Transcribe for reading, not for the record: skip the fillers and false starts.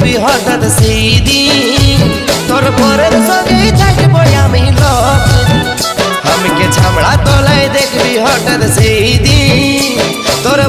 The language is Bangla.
দেখবি হঠাৎ সেই দিন তোর পরের ছবি থাকবো আমি আমাকে ছামড়া তলায় দেখবি হঠাৎ সেই দিন তোর